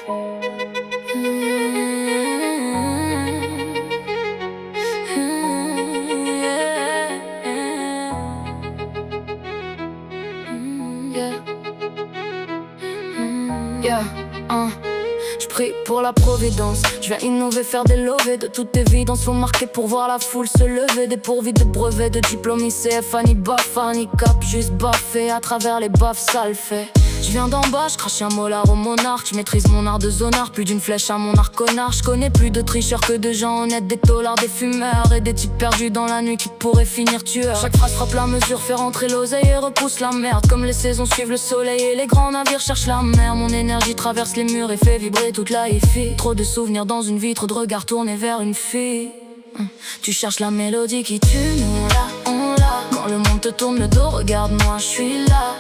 Je prie pour la providence. Je viens innover, faire des levées. De toute évidence, faut marquer pour voir la foule se lever. Dépourvu de brevets, de diplôme ni CFA, ni BAFA, ni cap. Juste baffé à travers les baffes, ça le fait. Je viens d'en bas, je crache un molar au monarque. Je maîtrise mon art de zonard, plus d'une flèche à mon art connard. Je connais plus de tricheurs que de gens honnêtes, des taulards, des fumeurs et des types perdus dans la nuit qui pourraient finir tueurs. Chaque phrase frappe la mesure, fait rentrer l'oseille et repousse la merde. Comme les saisons suivent le soleil et les grands navires cherchent la mer. Mon énergie traverse les murs et fait vibrer toute la hi-fi. Trop de souvenirs dans une vie, trop de regards tournés vers une fille. Tu cherches la mélodie qui tue, nous là, on l'a. Quand le monde te tourne le dos, regarde-moi, je suis là.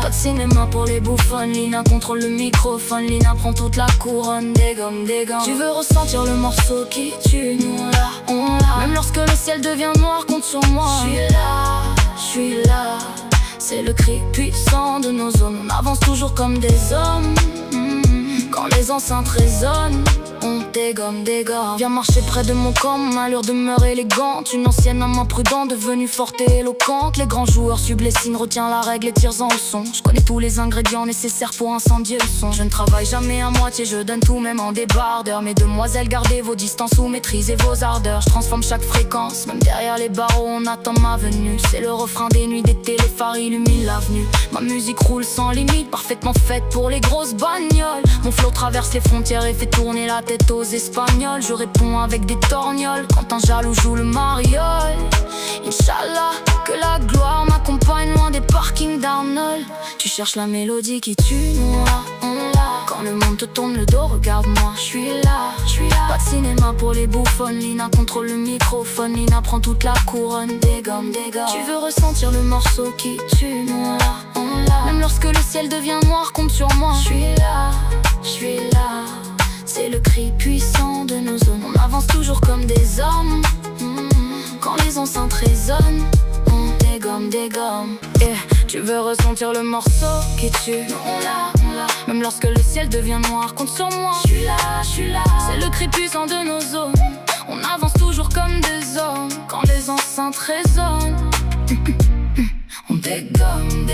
Pas de cinéma pour les bouffons, Lina contrôle le microphone, Lina prend toute la couronne, des gommes. Tu veux ressentir le morceau qui tue, nous là, on l'a. Même lorsque le ciel devient noir, compte sur moi. Je suis là, c'est le cri puissant de nos hommes. On avance toujours comme des hommes. Quand les enceintes résonnent, on dégomme. Viens marcher près de mon camp, allure demeure élégante. Une ancienne amant prudente, devenue forte et éloquente. Les grands joueurs suivent les signes, retiens la règle et tire-en le son. Je connais tous les ingrédients nécessaires pour incendier le son. Je ne travaille jamais à moitié, je donne tout même en débardeur. Mesdemoiselles, gardez vos distances ou maîtrisez vos ardeurs. Je transforme chaque fréquence, même derrière les barreaux on attend ma venue. C'est le refrain des nuits d'été, les phares illuminent l'avenue. Ma musique roule sans limite, parfaitement faite pour les grosses bagnoles. Mon flow traverse les frontières et fait tourner la tête aux Espagnols. Je réponds avec des torgnoles quand un jaloux joue le mariole. Inch'Allah, que la gloire m'accompagne loin des parkings d'Arnold. Tu cherches la mélodie qui tue, nous là, on l'a. Quand le monde te tourne le dos, regarde-moi, je suis là. Pas de cinéma pour les bouffons, Lina contrôle le microphone, Lina prend toute la couronne, des gommes. Tu veux ressentir le morceau qui tue, nous là, on l'a. Même lorsque le ciel devient noir, compte sur moi. Je suis là, c'est le cri puissant de nos zones. On avance toujours comme des hommes. Quand les enceintes résonnent, on dégomme. Tu veux ressentir le morceau qui tue, on l'a. Même lorsque le ciel devient noir, compte sur moi. Je suis là, c'est le cri puissant de nos zones. On avance toujours comme des hommes. Quand les enceintes résonnent, on dégomme.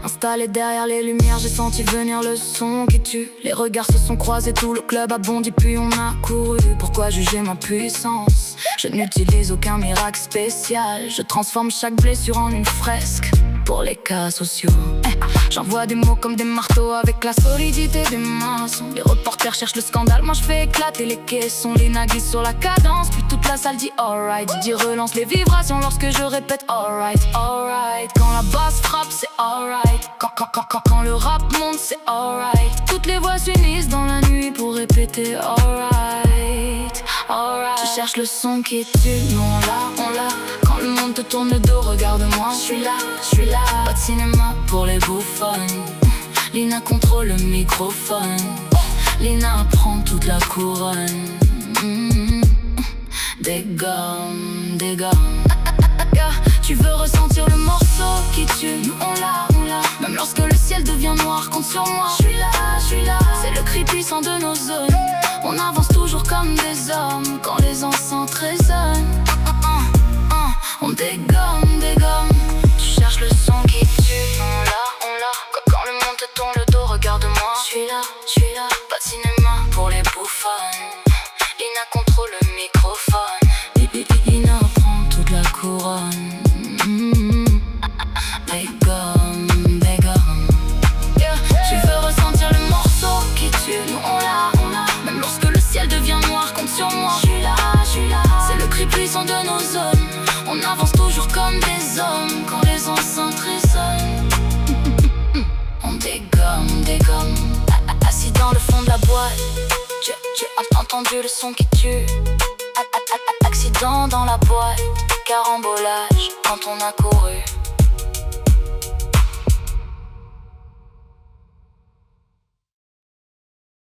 Installé derrière les lumières, j'ai senti venir le son qui tue. Les regards se sont croisés, tout le club a bondi, puis on a couru. Pourquoi juger ma puissance? Je n'utilise aucun miracle spécial. Je transforme chaque blessure en une fresque pour les cas sociaux. J'envoie des mots comme des marteaux avec la solidité des maçons. Les reporters cherchent le scandale, moi je fais éclater les caissons. Lina glisse sur la cadence, puis toute la salle dit alright. Didi relance les vibrations lorsque je répète alright. Quand la basse frappe, c'est alright. Quand le rap monte, c'est alright. Toutes les voix s'unissent dans la nuit pour répéter alright. Tu cherches le son qui tue, nous on l'a. Quand le monde te tourne le dos, regarde-moi, je suis là. Pas de cinéma pour les bouffons, Lina contrôle le microphone, Lina prend toute la couronne. Des gommes. Tu veux ressentir le morceau qui tue, nous on l'a. Même lorsque le ciel devient noir, compte sur moi. Je suis là, c'est le cri puissant de nos zones. On avance toujours comme des hommes. Quand les enceintes résonnent, on dégomme. Tu cherches le son qui tue, on l'a. Quand le monde te tourne le dos, regarde-moi. Je suis là, pas de cinéma pour les bouffons. Lina contrôle le microphone, Lina prend toute la couronne. Des gommes. Tu veux ressentir le morceau qui tue, nous on l'a. Même lorsque le ciel devient noir, compte sur moi. Je suis là, c'est le cri puissant de nos zones. On avance toujours comme des hommes. Quand les enceintes résonnent, on dégomme. Assis dans le fond de la boîte, tu as entendu le son qui tue. Accident dans la boîte, carambolage quand on a couru.